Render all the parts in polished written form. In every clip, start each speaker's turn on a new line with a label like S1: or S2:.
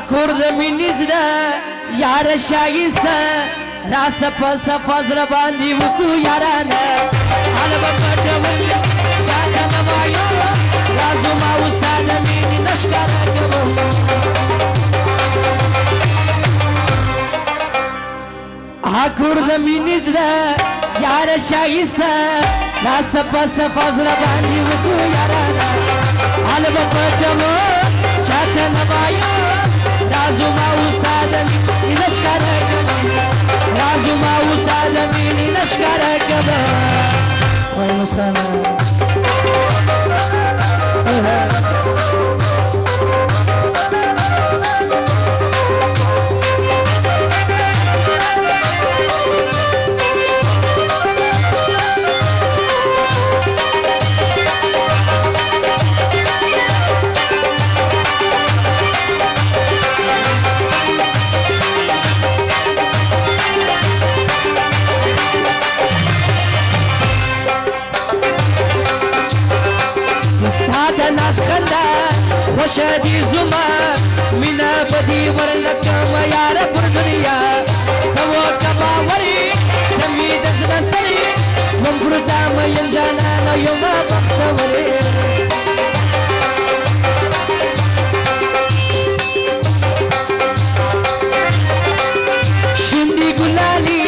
S1: کور د مینې زړه یار شایسته را سپه سپه زړه باندې وکړو یارانه هله به پټوي چاته نه وایو رازو ما اوس ستا د مینې نه ښکاره کوم کور د مینې زړه یار شایسته را سپه سپه زړه باندې وکړو یارانه هله به پټوي چاته نه وایو رازو ما اوس ستا د مینې نه ښکاره کوم رازو ما اوس ستا د مینې نه ښکاره کوم وای مسکانه خوشدي زما مینا بدی ورنکم یار پر دنیا تو کباوري دمی دزل سری سم پرتا مین جانا نو یو ما بختوري شندي ګلالي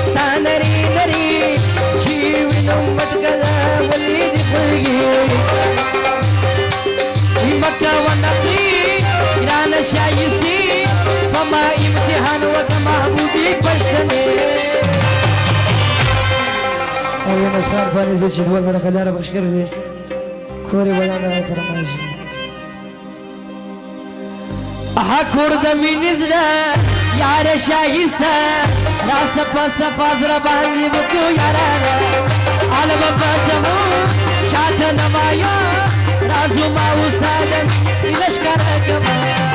S1: ستانري نري جیوینو متګلا ولید فرګي مکه ونخلي ګران شایستي فما امتحان وکه محبوبي پښتنې او نشان باندې چې دوه زره کلاره بخښ کړې خوري ولاړه فرمایش کور د مینې زړه یار شایسته را سپه سپه زړه باندې وکړو یارانه هله به پټوو چاته نه وایو رازو ما اوس ستا د مینې نه ښکاره کوم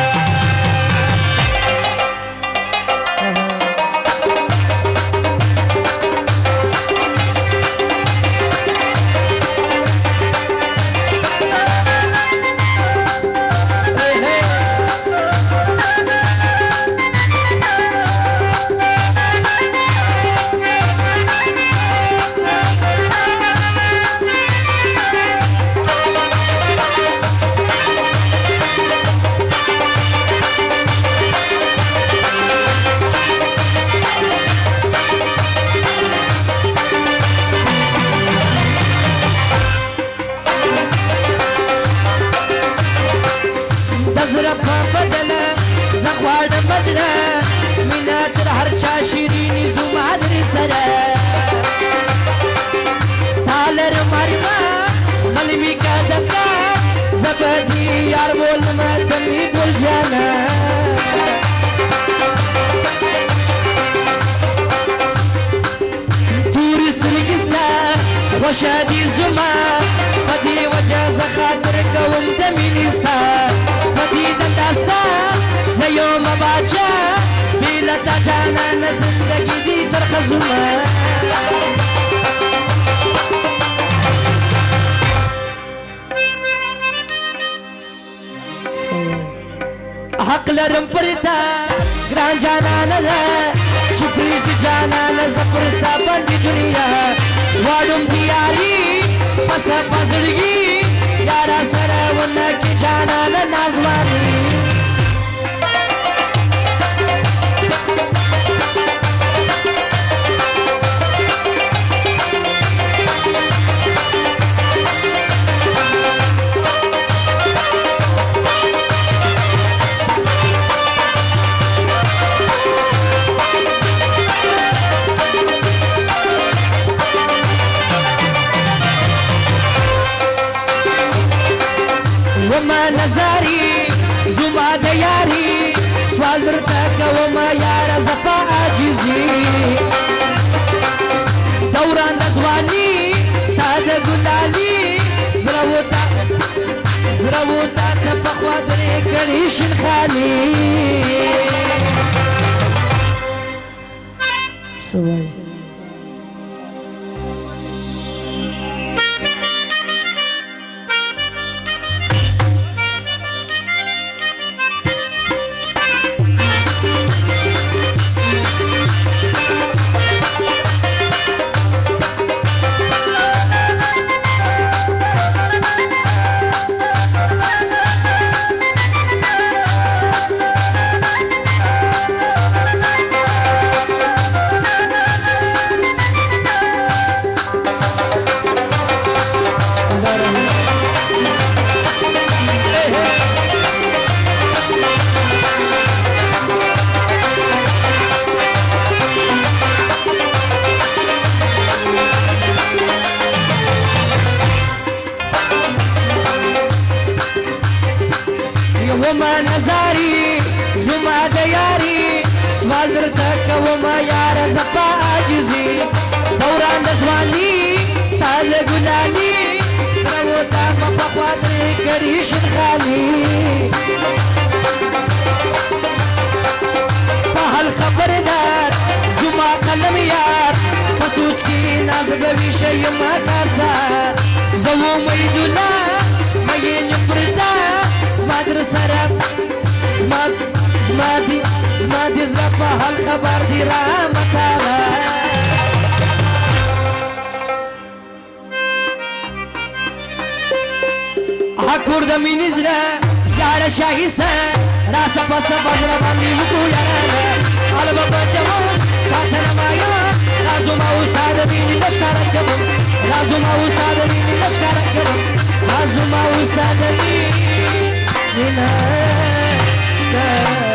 S1: مینا تر هر چا شیرینی زما درې سره ستا لرم ارمان ملوي که د سار زه به دې یار بولمه ته مې بول جانه تورې سترګې ستا خوښه دي زما په دې وجه زه خاطر کوم د مینې ستا په دې دنده ستا زه یم باچا بیله تا جانانه زندګي دي درخزونه حق لرم پر تا ګران جانانه ده چې پرېږدي جانانه زه پر ستا باندې دنیا غواړم د یاري په صفا زړګي یاره سره ونه کړي جانانه نازواني وما نظاري زما د یاري سوال درته کوم یاره زه په عاجزي دوران د ځواني ستا د ګلالي زړه و تا ته پخوا درې کړي شنخاني څه وایي وما نزاري زما دياري سوال درته کومه یاره زه په عاجزي دوران د ځواني ستا له ګناني سره وتمه په خوا درې کړي شنخالي په حال خبردار زما قلم یار په سوچ کې ناز به وي شه یمه تاسه زه امیدونه مین یم پر تا زما در سره زما د زړه په حال خبر دی رامتاله کور د مینې زړه یاره شایسته راسه پسه په زړه باندې وکړو یاره حال به پټوم چاته نه مایا رازوما اوستا د مینې نه ښکاره کوم رازوما اوستا د مینې نه ښکاره کوم رازوما اوستا د مینې نه ښکاره